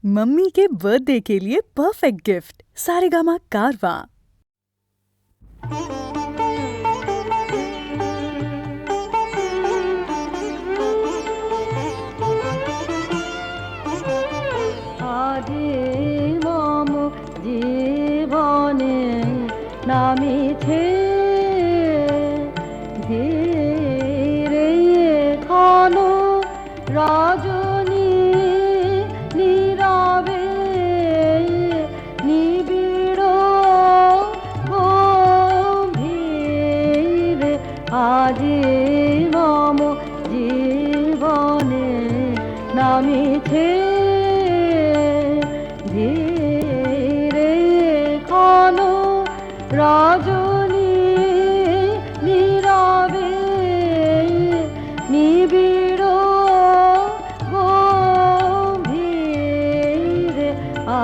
Mummy के birthday के लिए परफेक्ट गिफ्ट सारेगामा कारवा। মম জীবনে নামিছে ধীরে খানো রজনী নীরবে নিবিড় গম্ভীরে আজি মম জীবনে নামিছে ধীরে খানো রজনী নীরবে নিবিড় গম্ভীরে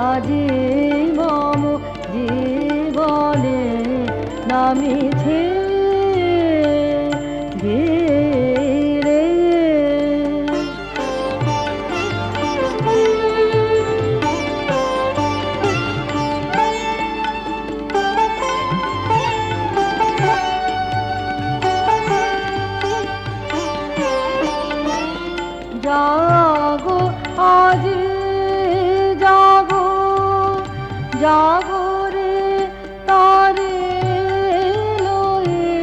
আজি মম জীবনে নামিছে ধীরে। জাগো আজি জাগো জাগো রে তারে লয়ে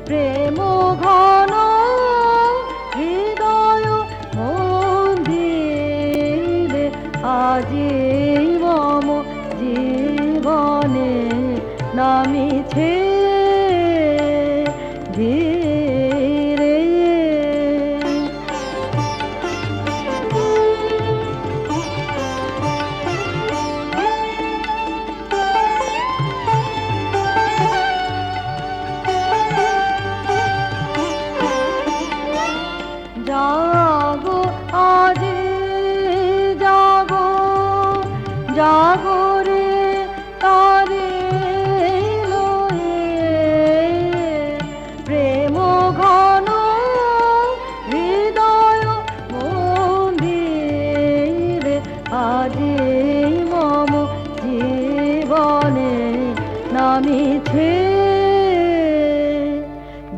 প্রেম ঘন হৃদয় মন্দিরে আজি মম জীবনে নামিছে ধীরে। জাগো আজি জাগো জাগো রে তারে লয়ে প্রেম ঘন হৃদয় মন্দিরে আজি মম জীবনে নামিছে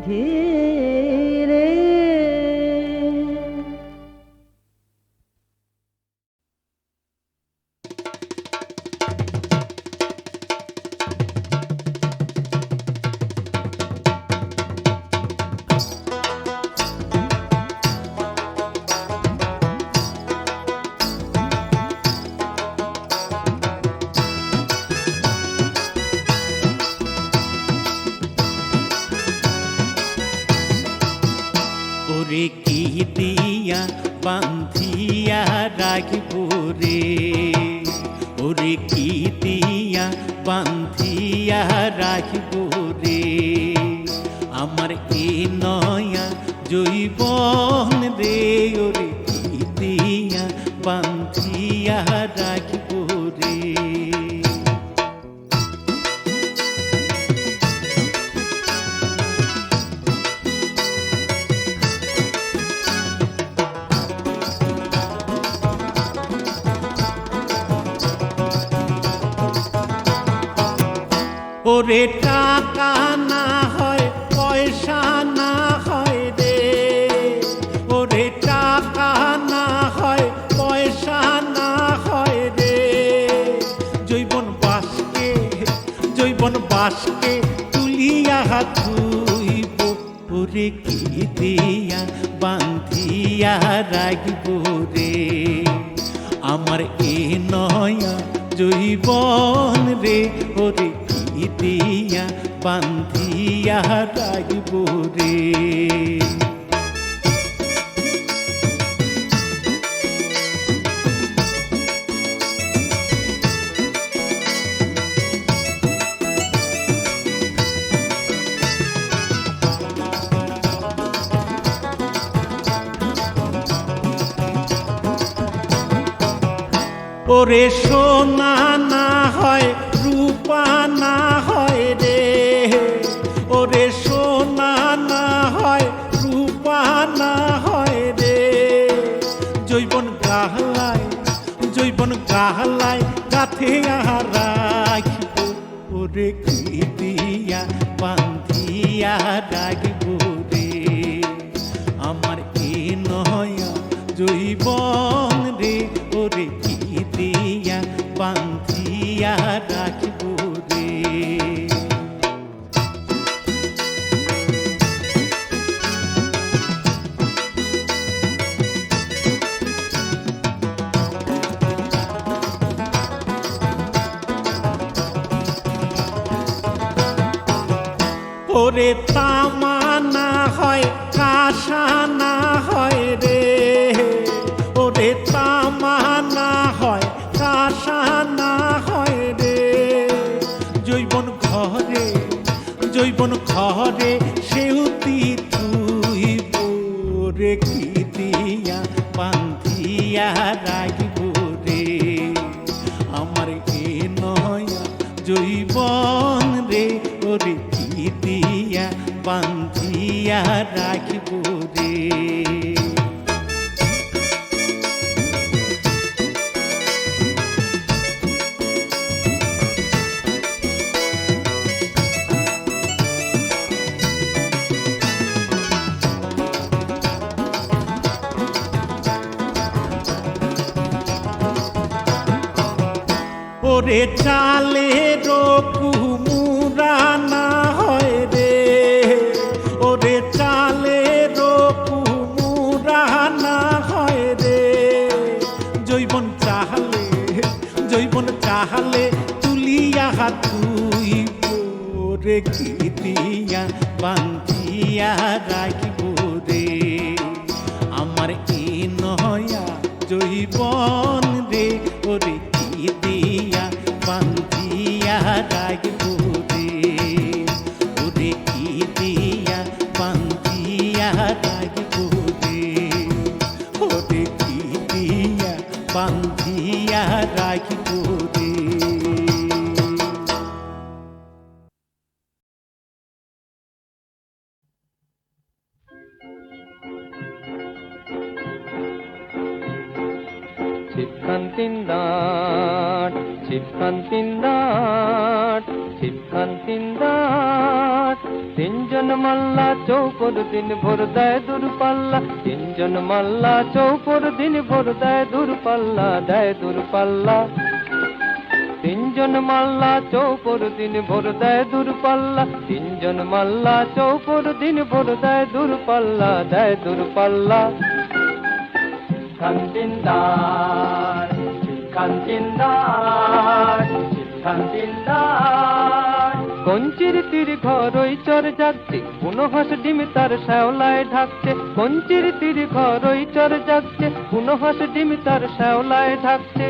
ধীরে। ওরে কি দিয়া বান্ধিয়া রাখিব রে, ওরে কি দিয়া বান্ধিয়া রাখিব রে, আমার এ নয়া জৈবন রে, ওরে কি দিয়া বান্ধিয়া রাখিব রে। ওরে টাকা না হয় পয়সা না হয় রে, ওরে টাকা না হয় পয়সা না হয় রে, জৈবন বাসকে তুলিয়া ধুইব, ওরে কি দিয়া বান্ধিয়া রাখিব রে, আমার এ নয়া জৈবন রে, ওরে দিয়া বান্ধিয়া রাখিব রে। ওরে সোনা না হয় রূপা না হয় রে, ওরে সোনা না হয় রূপা না হয় রে, জৈবন গাহলায় জৈবন গালায় গাথে রাখিব ওরে কি দিয়া বান্ধিয়া রাখিব রে আমার এ নয়া জৈবন রে ওরে কি দিয়া বান্ধিয়া রাখিব রে ওরে তামা না হয় কাঁসা না হয় রে ওরে তামা না হয় কাঁসা না হয় রে জৈবন ঘরে সেউতি তুইব রে কি দিয়া বান্ধিয়া রাখিব রে আমার এ নয়া জৈবন রে ওরে কি দিয়া বান্ধিয়া রাখিব রে ওরে চালের কুমুরা না হয় রে ওরে চালের কুমুরা না হয় রে জৈবন চাহালে তুলিয়া তুইব রে কি দিয়া বান্ধিয়া রাখিব রে আমার এ নয়া জৈবন রে ওরে কি দিয়া বান্ধিয়া রাখিব রে ওরে কি দিয়া বান্ধিয়া রাখিব রে ওরে কি দিয়া বান্ধিয়া রাখিব রে তিনজন মাল্লা চৌপর দিন ভোর দেয় দূরপাল্লা তিনজন মাল্লা চৌপর দিন ভোর দেয় দূরপাল্লা তিনজন মাল্লা চৌপর দিন ভোর দেয় দূরপাল্লা তিনজন মাল্লা চৌপর দিন ভোর দেয় দূরপাল্লা খানতিনদার কঞ্চির তীর ঘর ওই চর জাগছে কোনো হাঁস ডিম তার শ্যাওলায় ঢাকছে কঞ্চির তীর ঘর ওই চর জাগছে কোনো হাঁস ডিম তার শ্যাওলায় ঢাকছে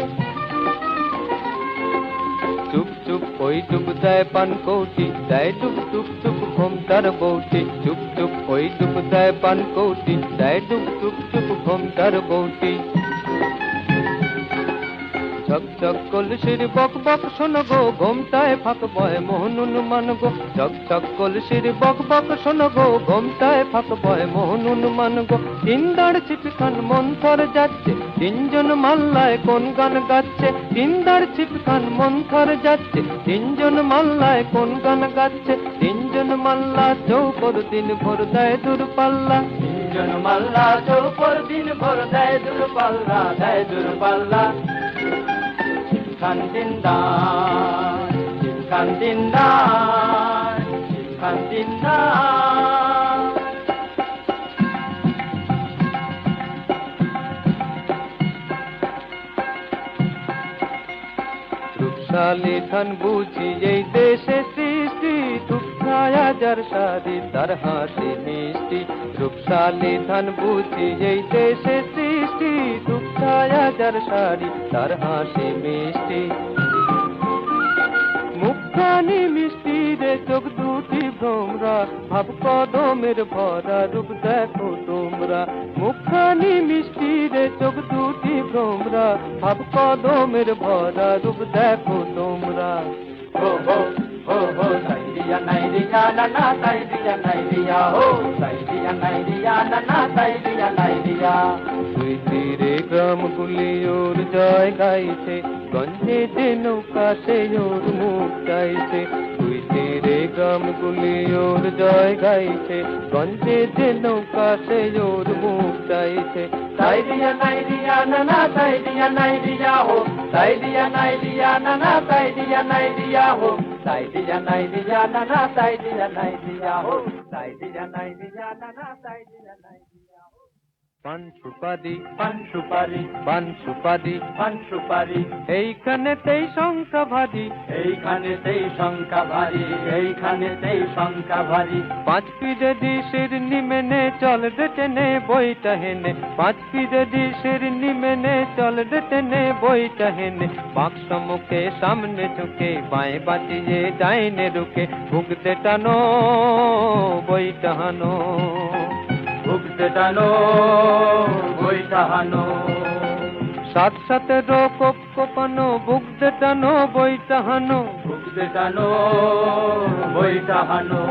চুপ চুপ ওই ডুব দেয় পান কৌটি দেয় ডুব টুপ টুপ ঘুম তার বৌটি চুপ চুপ ওই ডুব দেয় পান কৌটি দেয় ডুব টুপ টুপ ঘুম তার বৌটি চক চক কলসির বক বক শোনো গো ঘুমটায় ফাঁক বয় মোহনুন মান গো চক চক কলসির বক বক শোনো গো ঘুমটায় ফাঁক বয় মোহনুন মান গো তিনদার ছিপখান মন্থর যাচ্ছে তিনজন মাল্লায় কোন গান গাচ্ছে তিনদার ছিপখান মন্থর যাচ্ছে তিনজন মাল্লায় কোন গান গাচ্ছে তিনজন মাল্লা চৌপর দিন ভোর দেয় দূরপাল্লা তিনজন মাল্লা চৌপর দিন ভোর দেয় দূরপাল্লা রূপশালী ধান বুঝি এই দেশে সৃষ্টি দুঃখায়া যার সারি তার হাসি মিষ্টি রূপশালী ধান বুঝি এই দেশে সৃষ্টি দুঃখায়া যার সারি তার হাসি মিষ্টি মুখখানি মিষ্টি রে চোখ দুটি ভ্রমরা ভাব কদমের ভরা রূপ দেখো তোমরা মুখখানি মিষ্টি রে চোখ দুটি ভ্রমরা ভাব কদমের ভরা রূপ দেখো তোমরা ho ho Saidiya Naidiya na na Saidiya Naidiya ho Saidiya Naidiya na na Saidiya Naidiya দুই তীরে গ্রামগুলি ওর জয় গাইছে গঞ্জে যে নৌকা সে ওর মুখ চাইছে দুই তীরে গ্রামগুলি ওর জয় গাইছে গঞ্জে যে নৌকা সে ওর মুখ চাইছে Saidiya Naidiya na na Saidiya Naidiya ho Saidiya Naidiya na na Saidiya Naidiya ho Saidiya Naidiya na na Saidiya Naidiya ho Saidiya Naidiya na na Saidiya Naidiya ho পান সুপারি পান সুপারি পান সুপারি পান সুপারি এইখানেতেই শঙ্কা ভারী এইখানেতেই শঙ্কা ভারী এইখানেতেই শঙ্কা ভারী পাঁচ পিজেডি শিরনি মেনে চল টেনে বইটা হেনে পাঁচ পিজেডি শিরনি মেনে চল টেনে বইটা হেনে বাক্স মুখে সামনে ঝুঁকে বাঁয়ে বাঁচিয়ে ডাইনে রুকে ভুগতে টানো বইটা হানো ভুগতে টানো বইটা হানো সাত সাথে কোপ কোপানো ভুগতে টানো বইটা হানো ভুগতে টানো বইটা হানো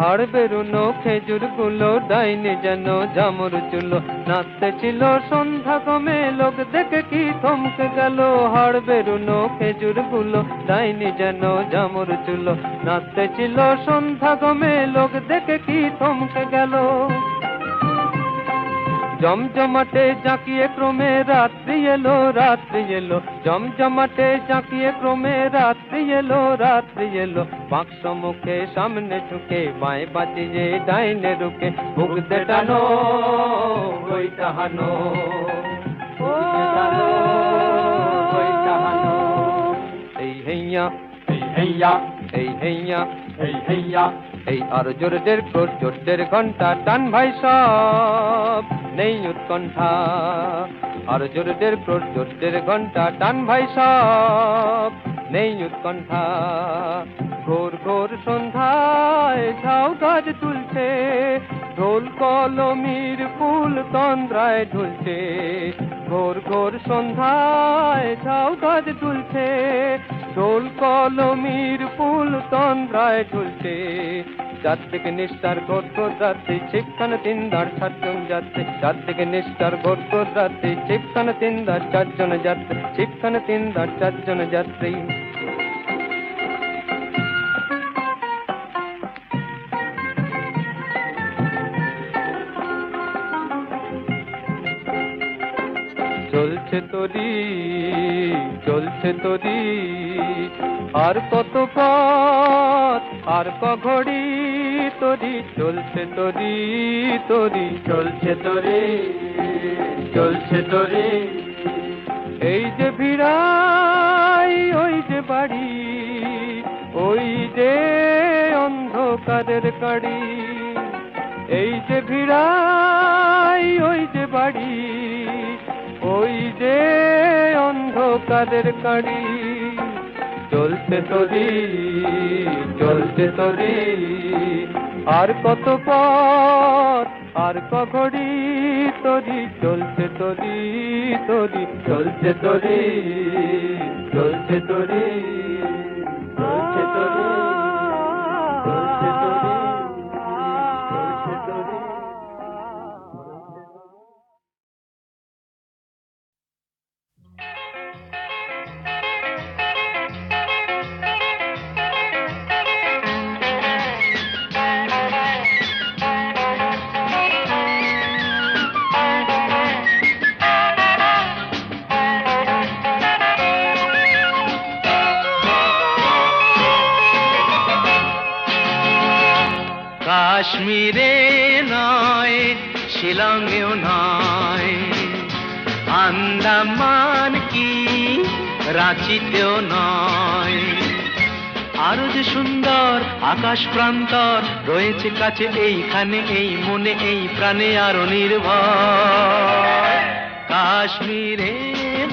হাড় বেরুনো খেজুর গুলো ডাইনে যেন জামর চুলো নাচতে ছিল সন্ধ্যা কমে লোক দেখে কি থমকে গেল হাড় বেরুনো খেজুর গুলো ডাইনে যেন জামর চুলো নাচতে ছিল সন্ধ্যা কমে লোক দেখে কি থমকে গেল জমজমাটে জাঁকিয়ে ক্রমে রাত্রি এলো জমজমাটে জাঁকিয়ে ক্রমে রাত্রি এলো বাক্স মুখে সামনে ঝুঁকে বাঁয়ে বাঁচিয়ে ডাইনে রুকে ভুগতে টানো বইটা হানো এই হেইয়া এই হেইয়া এই হেইয়া এই হেইয়া এই আর জোরদের ক্রোশ জোরদের ঘন্টা টান ভাই সব নেই উৎকণ্ঠা আর জোরদের ক্রোশ জোরদের ঘন্টা টান ভাই সব নেই উৎকণ্ঠা ঘোর ঘোর সন্ধ্যায় ঝাউ গাছ তুলছে ঢোল কলমির ফুল তন্দ্রায় ঝুলছে ঘোর ঘোর সন্ধ্যায় ঝাউ গাছ তুলছে ঢোল কলমির ফুল তন্দ্রায় ঝুলছে যাত্রীকে নিষ্ঠার ঘোর ঘোর রাত্রি শিক্ষণ তিন দাঁড় চারজন যাত্রী যাত্রীকে নিষ্ঠার ঘোর ঘোর রাত্রি শিক্ষণ তিন দাঁড় চারজন যাত্রী শিক্ষণ তিন দাঁড় চারজন যাত্রী চলছে তোরি আর কত পথ আর ক ঘড়ি তোরি চলছে তোরি চলছে তোরি এই যে ভিড়াই ওই যে বাড়ি ওই যে অন্ধকারের গাড়ি এই যে ভিড়াই ওই যে বাড়ি ওই যে অন্ধকারের গাড়ি চলছে তোরি আর কত পথ আর ক ঘড়ি তোরি চলছে তোরি চলছে তোরি চলছে তোরি চলছে তোরি চলছে তোরি চলছে তোরি কাশ্মীরে নয় শিলংয়েও নয় আন্দামান কি রাঁচিতেও নয় আরো যে সুন্দর আকাশ প্রান্তর রয়েছে কাছে এইখানে এই মনে এই প্রাণে আরো নির্ভর কাশ্মীরে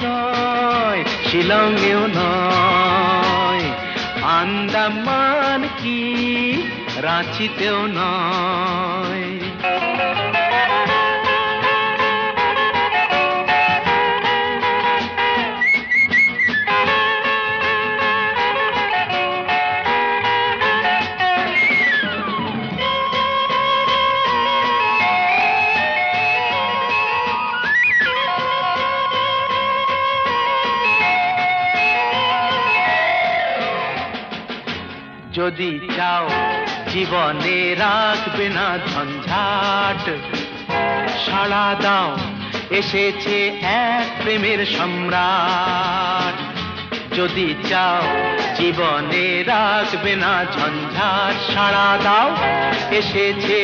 নয় শিলংয়েও নয় আন্দামান কি রাঁচিতেও নয় যদি চাও জীবনে রাখবে না ঝঞ্ঝাট, সাড়া দাও এসেছে এক প্রেমের সম্রাট। যদি চাও জীবনে রাখবে না ঝঞ্ঝাট, সাড়া দাও এসেছে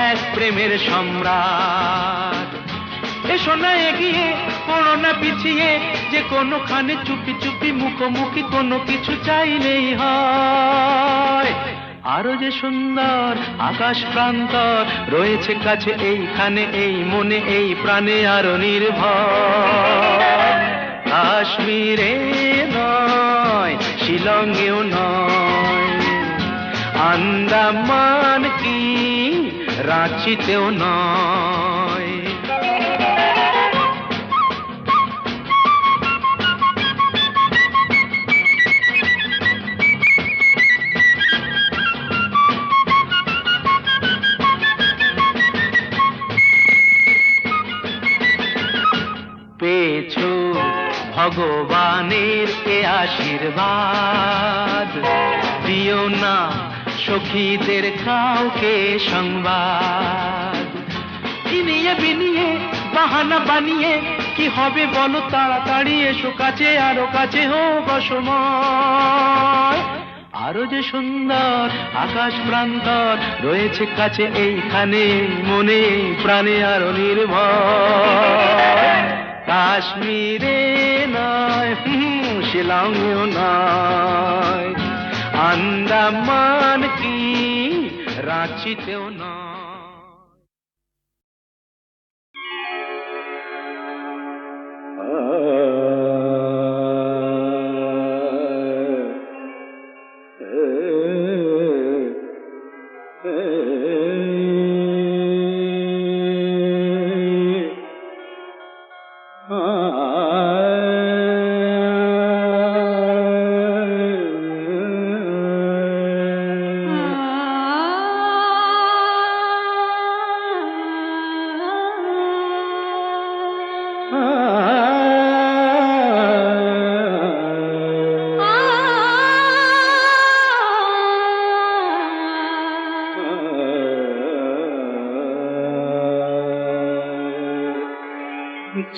এক প্রেমের সম্রাট। এসো না এগিয়ে, পড়ো না পিছিয়ে, যে কোনোখানে চুপি চুপি মুখোমুখি কোনো কিছু চাইলেই হয়। আরো যে সুন্দর আকাশ প্রান্তর রয়েছে কাছে এইখানে, এই মনে এই প্রাণে আরো নির্ভর। কাশ্মীরে নয়, শিলংয়েও নয়, আন্দামান কি রাঁচিতেও নয়। পেয়েছো ভগবানের এ আশীর্বাদ, দিও না সখীদের কাউকে সংবাদ। ইনিয়ে বিনিয়ে বাহানা বানিয়ে কি হবে বলো, তাড়াতাড়ি এসো কাছে, আরো কাছে হোক অসময়। আরো যে সুন্দর আকাশ প্রান্তর রয়েছে কাছে এইখানে, মনে প্রাণে আরো নির্ভর। কাশ্মীরে নয়, শিলংয়েও নয়, আন্দামান কি রাঁচিতেও নয়।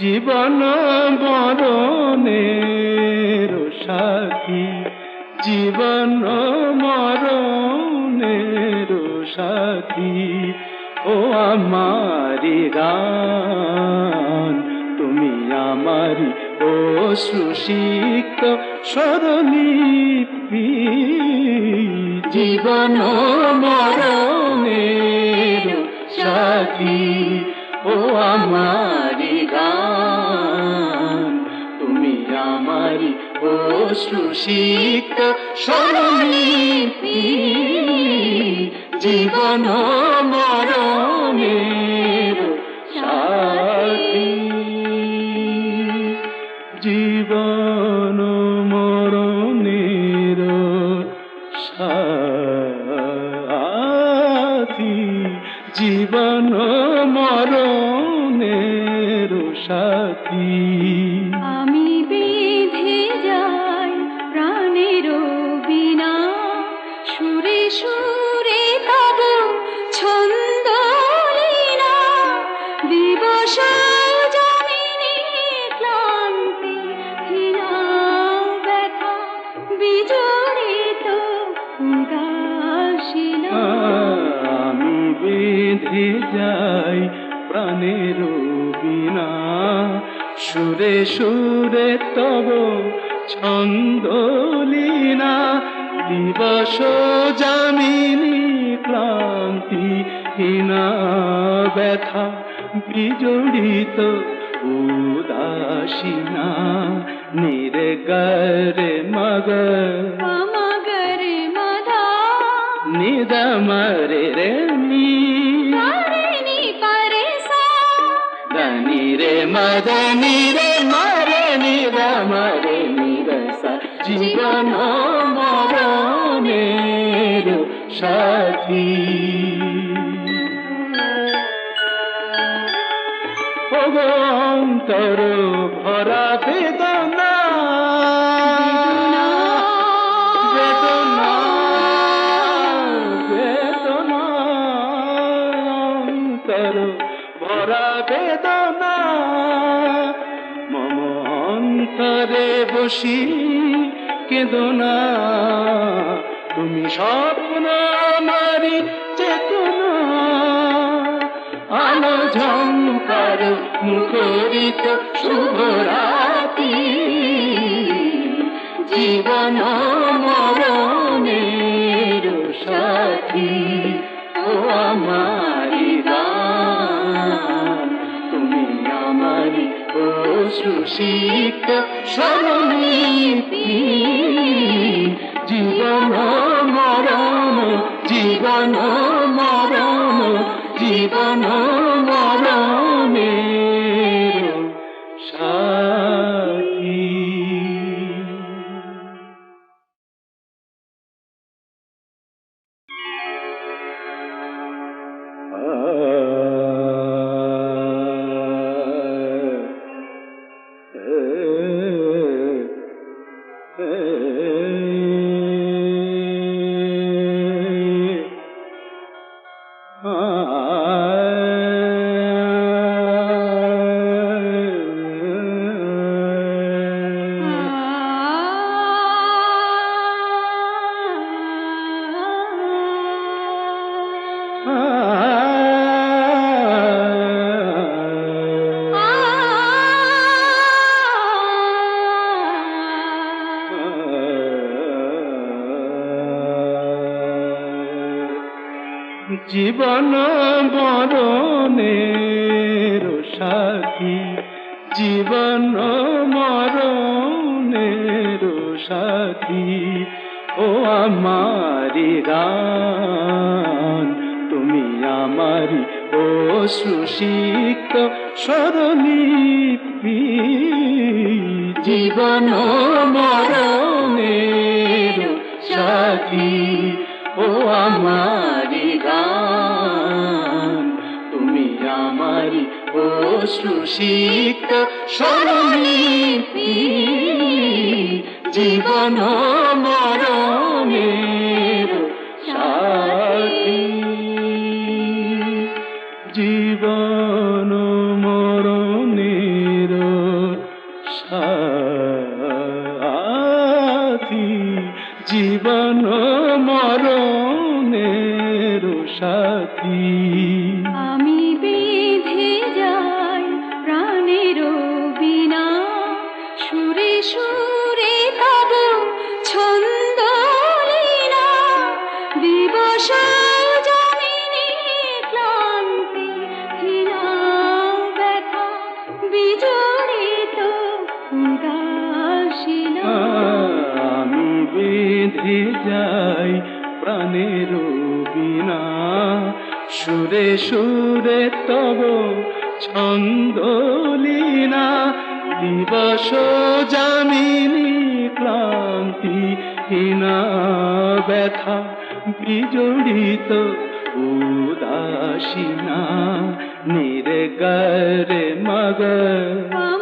জীবন মরণের সাথী, জীবন মরণের সাথী, ও আমারি গান তুমি আমারি অশ্রুসিক্ত স্বরলিপি। জীবন মরণের সাথী, ও আমারি গান তুমি আমারি অশ্রুসিক্ত স্বরলিপি। জীবন মরণের সাথী, জীবন মরণের সাথী, জীবন মরণের সাথী। আমি বেঁধে যাই প্রাণের বিনা, সুরে সুরে তব ছন্দ লীলা। দিবস জমিনে ক্লান্তি হীনা ব্যথা বিজড়িত উদাসীনা। আমি বেঁধে যাই প্রাণের বিনা, সুরে সুরে তব ছন্দ লীলা। দিবস যামিনী ক্লান্তি হীনা ব্যথা বিজড়িত উদাসীনা। নিরে গরে মগ মগরে মধা নিদমরে রে নি, নি পরে সা దని রে মদনি রে মরে নিদমরে নিরসা। জীবন মরণের সাথী, অন্তর ভরা বেদনা, বেদনা অন্তরে বসি কেঁদো না, তুমি স্বপ্ন আমারি চেতনা। আলো ঝংকার মুখরিত শুভ রাতি, জীবন মরণের সাথী। ও আমারি গান, তুমি আমারি অশ্রুসিক্ত স্বরলিপি। জীবন মরণ, জীবন মরণ, জীবন মরণের সাথী। জীবন মরণের সাথী, জীবন মরণের সাথী। ও আমারি গান, তুমি আমারি অশ্রুসিক্ত স্বরলিপি। জীবন মরণের সাথী, ও আমারি গান, তুমি আমারি অশ্রুসিক্ত স্বরলিপি। জীবন মরণের সাথী, জীবন মরণের সাথী, জীবন মরণের সাথী। আমি বেঁধে যাই প্রাণের বিনা, সুরে সুরে তব ছন্দ লীলা। দিবস জমিনে ক্লান্তি হীনা ব্যথা, বিজড়িত উদাসীনা। আমি বেঁধে যাই প্রাণের বিনা, সুরে সুরে তব ছন্দ লীনা। দিবস যামিনী ক্লান্তি হীনা ব্যথা, বিজড়িত উদাসীনা। নির্গরে মগ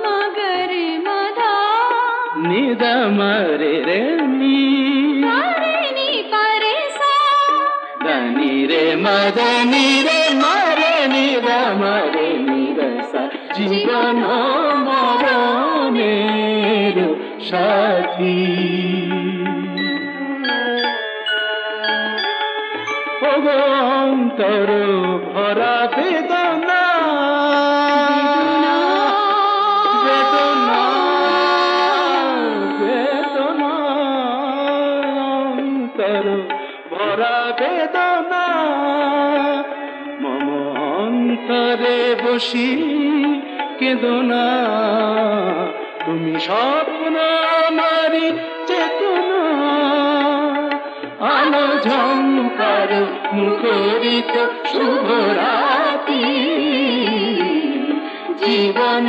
মগরে মধা, নিদমরে রে নি, রে নি পরে সা। దని রে মদনি রে মরে নিদমরে নিরস। জীবন মরণের সাথী, ওগো অন্তর ভরা বেদনা, বেদনা, বেদনা। অন্তর ভরা বেদনা, মম অন্তরে বসি কেঁদো না, তুমি স্বপ্ন আমারি চেতনা। আলো ঝংকার মুখরিত শুভ রাতি, জীবন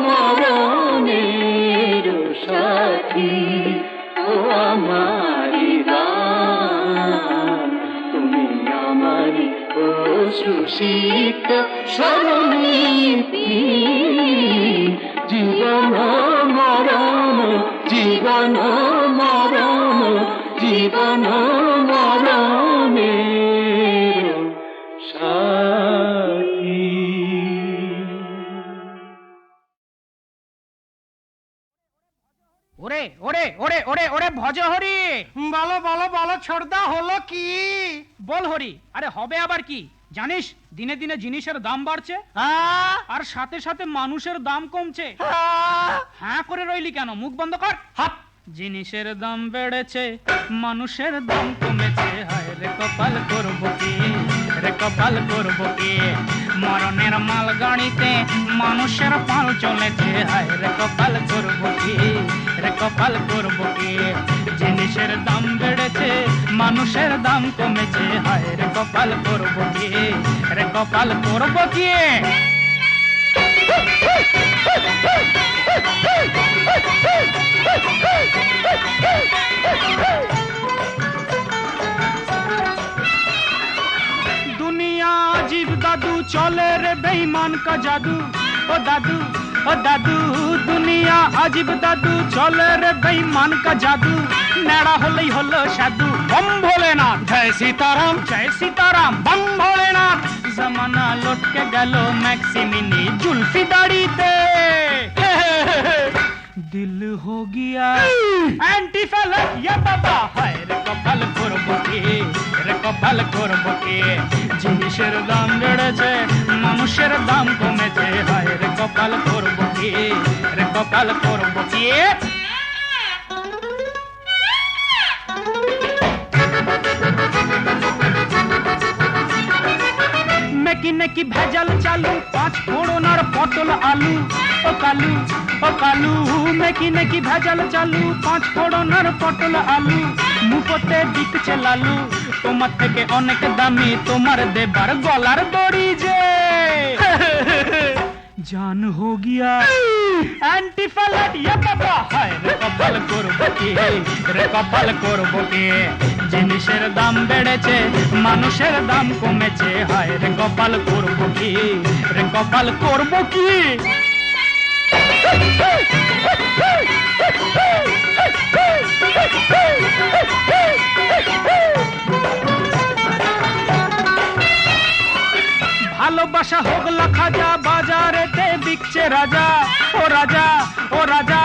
মরণের সাথী। ও আমারি গান, তুমি আমারি অশ্রুসিক্ত স্বরলিপি। জীবন মরণ, জীবন মরণ, জীবন মরণের সাথী। ওরে ওরে ওরে ওরে ওরে ভজ হরি, বলো বলো বলো ছোটদা, হলো কি? বল হরি। আরে হবে আবার কি, জানিস দিনে দিনে জিনিসের দাম বাড়ছে আর সাথে সাথে মানুষের দাম কমছে। হ্যাঁ করে রইলি কেন, মুখ বন্ধ কর। হাপ। জিনিসের দাম বেড়েছে, মানুষের দাম কমেছে, হায় রে কপাল করবো কি, রে কপাল করবো কি। মরণের মাল গাড়িতে মানুষের পাল চলেছে, হায় রে কপাল করবো কি, রে কপাল করবো কি। জিনিসের দাম বেড়েছে, মানুষের দাম কমেছে, হায় রে কপাল করবো কি, রে কপাল করবো কি। दुनिया अजीब दादू, चले रे बेईमान का जादू। ओ दादू, ओ दादू, दुनिया अजीब दादू, चले रे बेईमान का जादू। नेड़ा होलई होलो साधु, बम भोलेनाथ, जय सीताराम, जय सीताराम, बम भोलेनाथ। जमाना लौट के गलो मैक्सिमिनी जुल्फी दाढ़ीते। दिल हो गया एंटी फैलक या बाबा, हाय रे कपाल করবো কি, রে কপাল করবো কি। জিনিসের দাম বেড়েছে, মানুষের দাম কমেছে, হায় রে কপাল করবো কি, রে কপাল করবো কি। মেকি নেকি ভেজাল চালু, 5 ফোড়নার পটল আলু। ও কালু, ও কালু, মেকি নেকি ভেজাল চালু, 5 ফোড়নার পটল আলু। মুখতে দিচ্ছে লালু, তোমার থেকে অনেক দামি তোমার দেবার গলার দড়ি যে। জান हो गया एंटी फैलट या बाबा, हाय रे कपाल করবো কি, রে কপাল করবো কি। জিনিসের দাম বেড়েছে, মানুষের দাম কমেছে, হায় রে কপাল করবো কি, রে কপাল করবো কি। ভালোবাসা হোক লাখাজা, বাজারেতে বিকছে রাজা। ও রাজা, ও রাজা,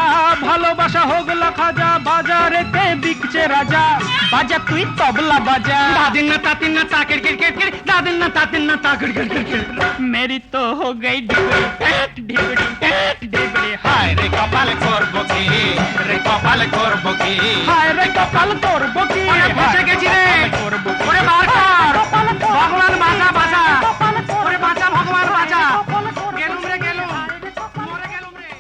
ভালোবাসা হোক লাখাজা, বাজারেতে বিকছে রাজা। বাজা তুই তবলা বাজা, দাদিন না তাতিন না তাকের কিরকির, দাদিন না তাতিন না তাকের কিরকির। মেরি তো हो गई ढिबड़ी ढिबड़ी ढिबड़ी, हाय রে কপাল করবো কি, রে কপাল করবো কি, হায় রে কপাল করবো কি। বসে গেছি রে, ওরে মার ভগবান বাঁচা বাঁচা, ওরে বাঁচা ভগবান বাঁচা। গেলুম রে গেলুম, মরে গেলুম রে।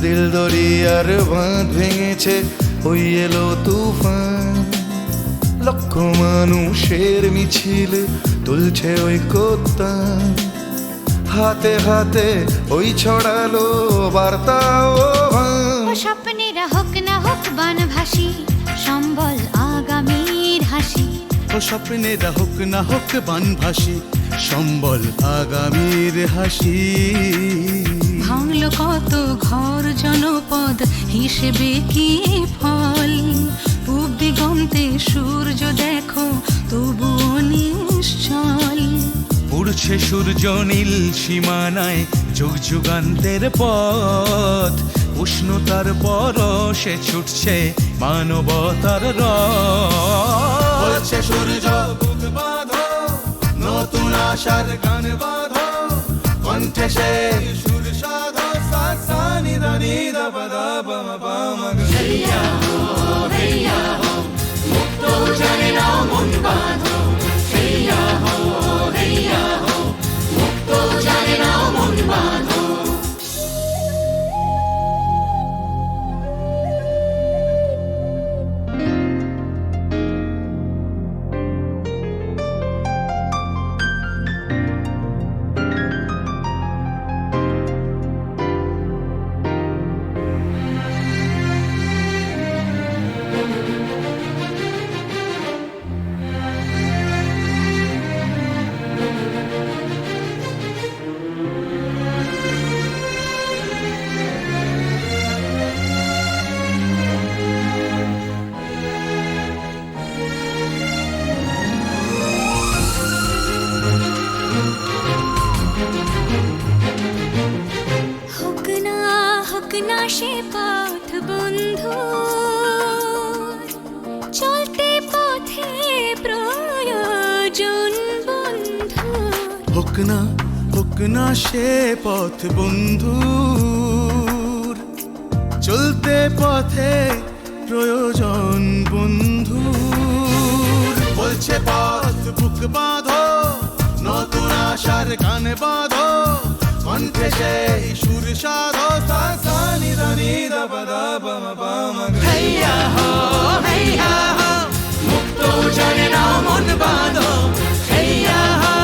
দিল দরিয়ার বাঁধ ভেঙেছে, ওই এলো তুফান। লক্ষ মানুষের মিছিল তুলছে ওই কোত্তান। হাতে হাতে ওই ছড়ালো বার্তা ও ভান। ও স্বপ্নেরা হোক না হোক বানভাসী, সম্বল আগামীর হাসি। ও স্বপ্নেরা হোক না হোক বানভাসী, সম্বল আগামীর হাসি। ভাঙলো কত ঘর জনপদ, হিসেবে কি ফল। পূব দিগন্তে সূর্য দেখো, তবুও নিশ্চল। উড়ছে সূর্য নীল সীমানায়, যুগ যুগান্তের পথ। উষ্ণতার পরশে ছুটছে মানবতার রথ। বলছে সূর্য বুক বাঁধো, নতুন আশার গান বাঁধো। কণ্ঠে সে সুর সাধো, সা সা নি ধা নি ধা পা ধা পা মা পা মা গা। হেইয়া হো, হেইয়া হো, মুক্ত জানে নাও মন বাঁধো। হেইয়া হো, হেইয়া হো, মুক্ত জানে নাও মন বাঁধো। হোক না সে পথ বন্ধুর, চলতে পথে প্রয়োজন বন্ধুর। বলছে পথ বুক বাঁধো, নতুন আশার গান বাঁধো, কণ্ঠে সেই সুর সাধো, সা সা নি ধা নি ধা পা ধা পা মা পা মা গা। হেইয়া হো মুক্ত জানে না মন বাঁধো, হেইয়া হো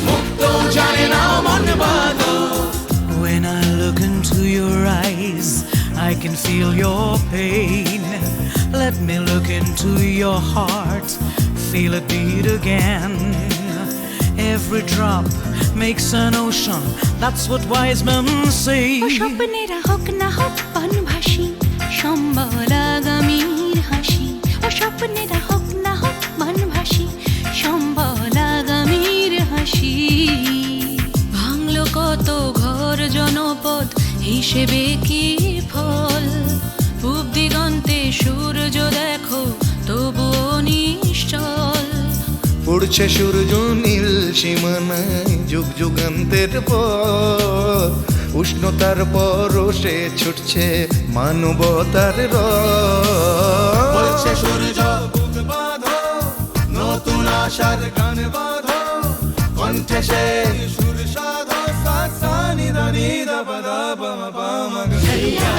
মুক্ত জানে না মন বাঁধো। When I look into your eyes, I can feel your pain. Let me look into your heart, feel it beat again. Every drop makes an ocean, that's what wise men say. ও স্বপ্নেরা হোক না হোক বনভাসী, সম্বল আগামীর হাসি। ও স্বপ্নেরা হোক না হোক বনভাসী, সম্বল আগামীর হাসি। ভাঙলো কত ঘর জনপদ, হিসেবে কি ফল? পূব দিগন্তে সূর্য দেখো, তবুও নিশ্চল। পড়ছে সূর্য নীল সীমানায়, যুগ যুগান্তের পথ, উষ্ণতার পরশে ছুটছে মানবতার রথ। বলছে সূর্য বুক বাঁধো, নতুন আশার গান বাঁধো, কণ্ঠে সেই সুর সাধো, সা সা নি ধা নি ধা পা ধা পা মা পা মা গা। হেইয়া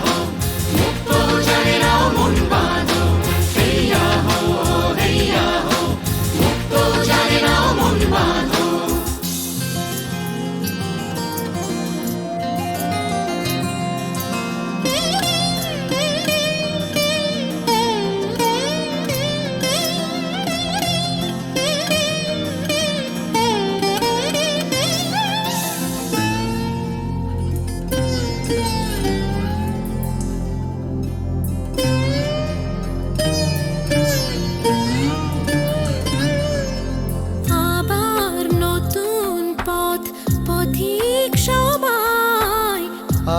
হো মুক্ত জানে না মন বাঁধো, হেইয়া হো মুক্ত জানে না মন বাঁধো।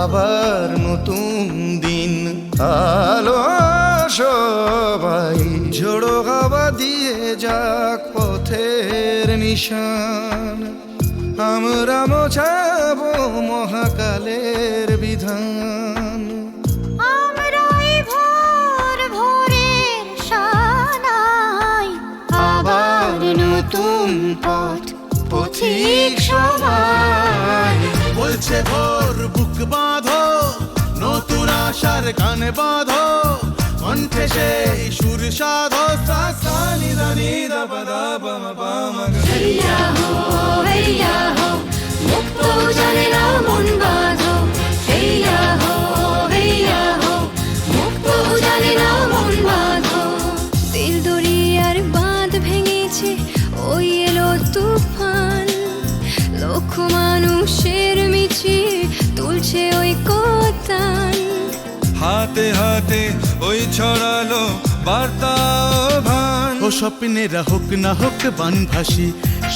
আবার নতুন দিন আলো সবাই, ঝোড়ো হাওয়া দিয়ে যাক পথের নিশান, আমরা মোছাবো মহাকালের বিধান। আমরাই ভোর ভোরের শানাই, আবার নতুন পথ পথিক সবাই। বলছে ভোর বুক বাঁধো, নতুন আশার গান বাঁধো, কণ্ঠে সেই সুর সাধো, সা সা নি ধা নি ধা পা ধা পা মা পা মা গা। হেইয়া হো মুক্ত জানে না মন বাঁধো, হেইয়া হো মুক্ত জানে না মন বাঁধো। দিল দরিয়ার বাঁধ ভেঙেছে, ওই এলো তুফান, লক্ষ মানুষের মিছিল তুলছে ওই কোতান। হাতে হাতে ওই ছড়ালো বার্তা ভান। ও স্বপ্নেরা হোক না হোক বানভাসী,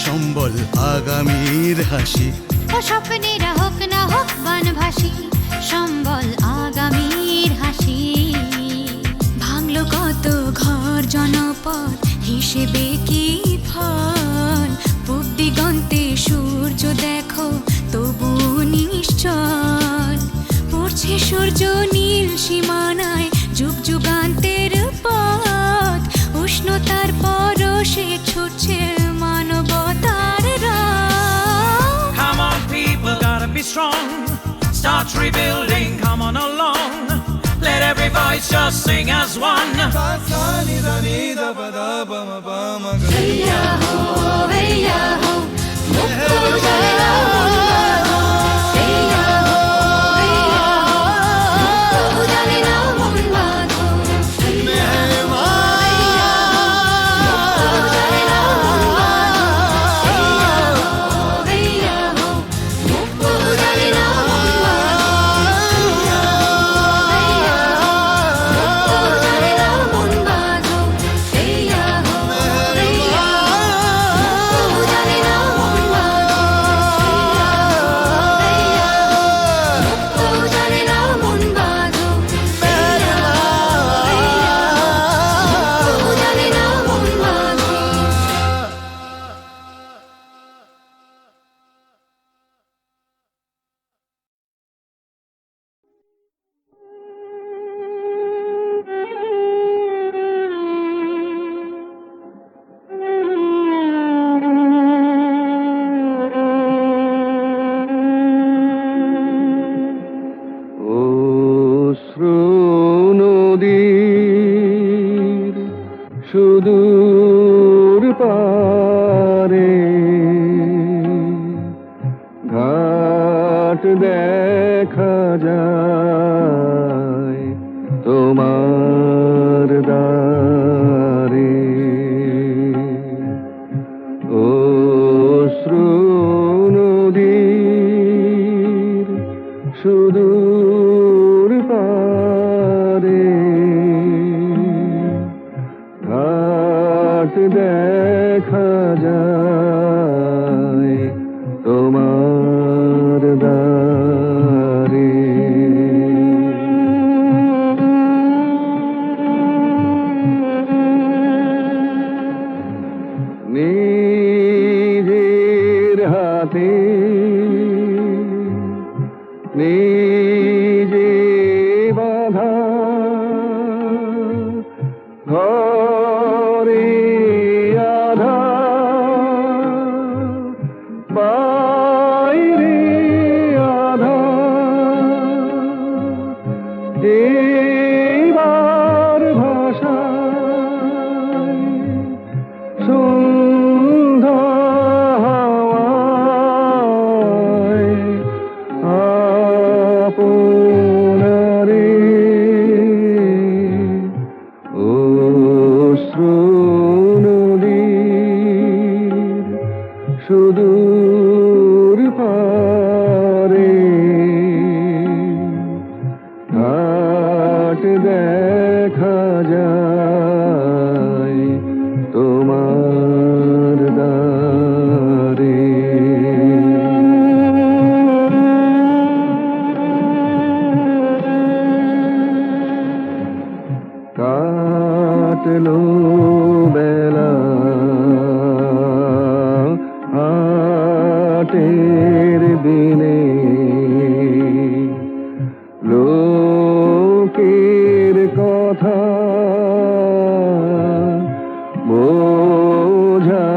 সম্বল আগামীর হাসি। ও স্বপ্নেরা হোক না হোক বনভাসী, সম্বল আগামীর হাসি। ভাঙলো কত ঘর জনপদ, হিসেবে কি ফল? পূব দিগন্তে সূর্য দেখো, তবু নিশ্চল। পড়ছে সূর্য নীল সীমানায়, যুগ যুগান্তের পথ, উষ্ণতার পরশে ছুটছে মানবতার রথ। Come on people, gotta be strong, start rebuilding, come on along, let every voice just sing as one. সা সা নি ধা নি ধা পা ধা পা মা পা মা গা। হেইয়া হো মুক্ত জানে না মন বাঁধো, হেইয়া হো মুক্ত জানে না মন বাঁধো। হেইয়া হো মুক্ত জানে না মন বাঁধো, হেইয়া হো মুক্ত জানে না মন বাঁধো, হেইয়া হো মুক্ত জানে না মন বাঁধো, হেইয়া হো মুক্ত জানে না মন বাঁধো, হেইয়া হো এবার ভাষায় সন্ধ্যা হাওয়ায় আপনারে অশ্রু নদীর সুদূর পারে ঘাট দেখা যায় তোমার দ্বারে। কাটলো বেলা হাটের দিনে লোকের কথা বোঝা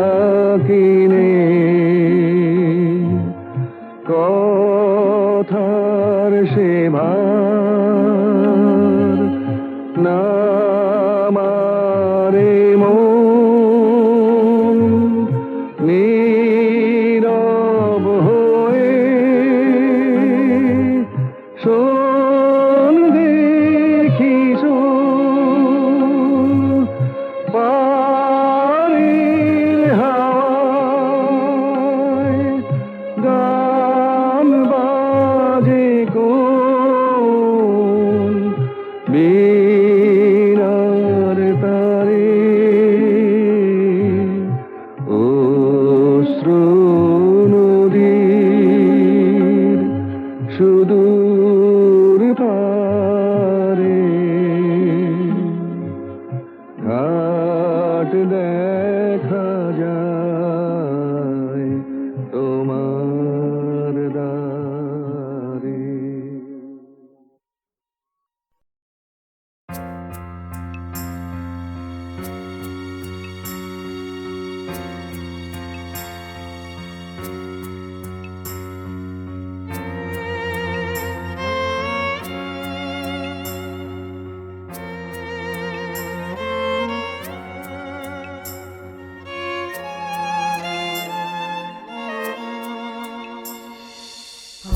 কিনে কথার সেবার নামারে মন নীরব হয়ে শোন দেখি পারের হাওয়ায় গান বাজে কোন বীণার তারে অশ্রু নদীর সুদূর পারে ঘাট দেখা যায় তোমার দ্বারে।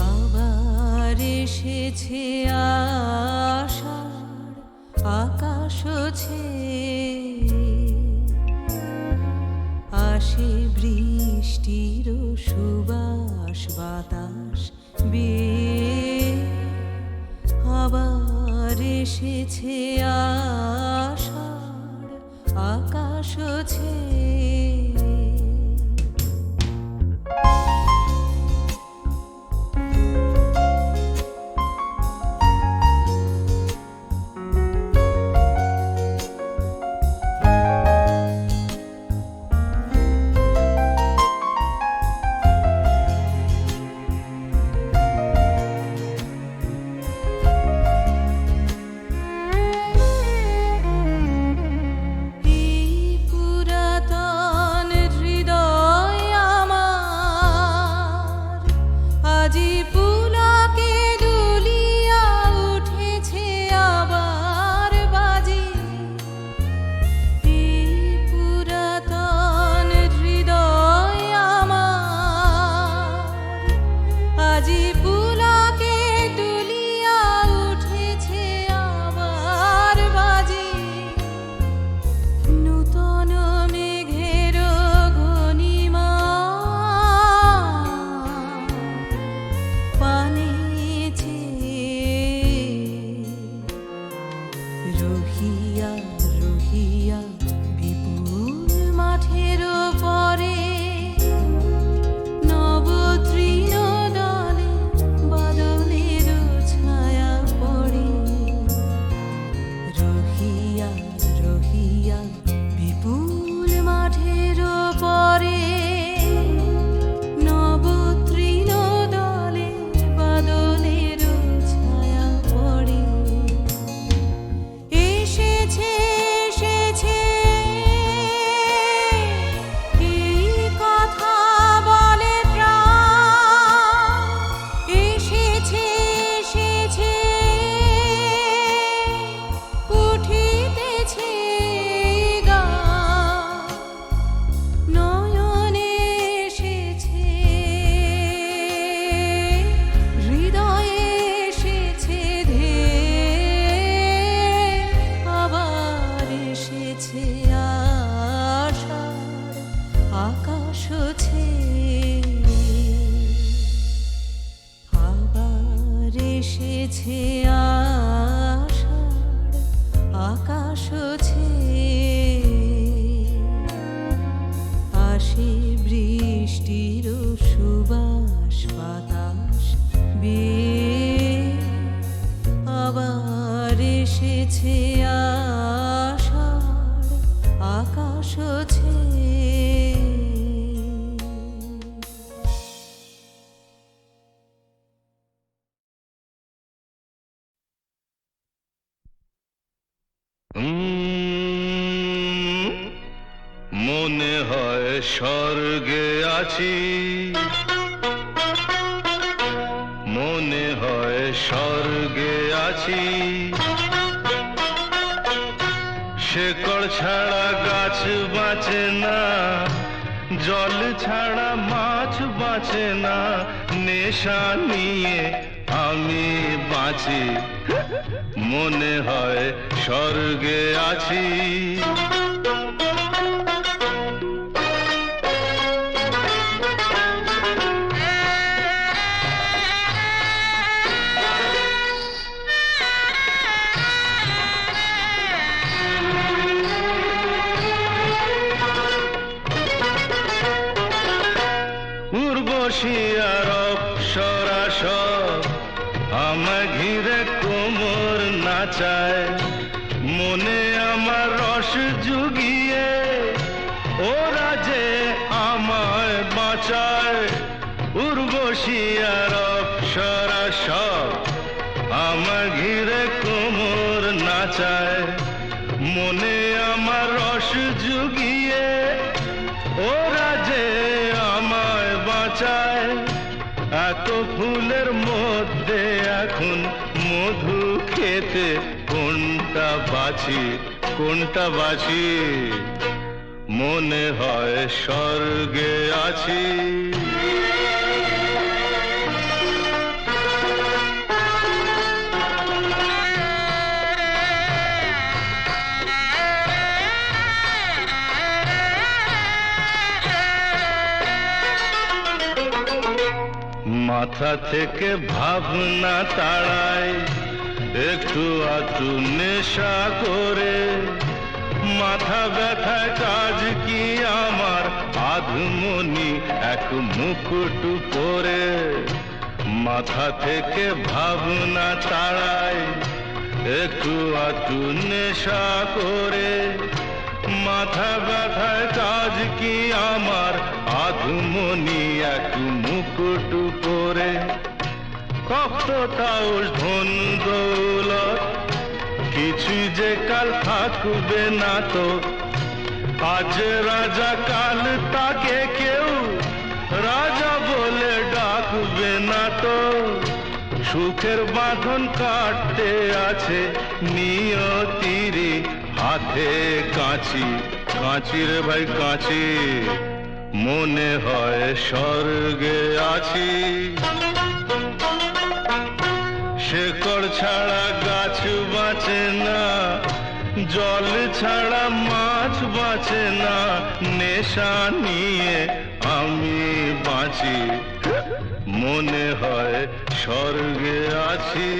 আবার এসেছে আষাঢ় আকাশ ছেয়ে আসে বৃষ্টির সুবাস বাতাস বেয়ে আবার এসেছে আষাঢ় আকাশ ছেয়ে এসেছে এবার এসেছে আষাঢ় আকাশ ছেয়ে। মনে হয় স্বর্গে আছি, মনে হয় স্বর্গে আছি। শেকড় ছাড়া গাছ বাঁচে না, জল ছাড়া মাছ বাঁচে না, নেশা নিয়ে আমি বাঁচি। মনে হয় স্বর্গে আছি। উর্বশী আর অপ্সরা সব আমার ঘিরে কোমর নাচায়। মনে আমার রস জুগিয়ে ওরা যে আমায় বাঁচায়। উর্বশী আর অপ্সরা সব আমার ঘিরে কোমর নাচায়। মনে আমার রস জুগিয়ে ওরা যে আমায় বাঁচায়। এত ফুলের মধ্যে এখন মধু খেতে কোনটা বাছি, কোনটা বাছি। মনে হয় স্বর্গে আছি। মাথা থেকে ভাবনা তাড়ায় একটু আধটু নেশা করে। মাথা ব্যথায় কাজ কি আমার, আধমনি এক মুকুট পরে। মাথা থেকে ভাবনা তাড়ায় একটু আধটু নেশা করে। মাথা ব্যথায় কাজ কি আমার, আধমনি এক মুকুট পরে। কত তাউস ধন দৌলত কিছুই যে কাল থাকবে না তো। আজ রাজা কাল তাকে কেউ রাজা বলে ডাকবে না তো। সুখের বাঁধন কাটতে আছে নিয়তির হাতে কাঁচি, কাঁচি রে ভাই কাঁচি। মনে হয় স্বর্গে আছি। শেকড় ছাড়া গাছ বাঁচে না, জল ছাড়া মাছ বাঁচে না, নেশা নিয়ে আমি বাঁচি। মনে হয় স্বর্গে আছি।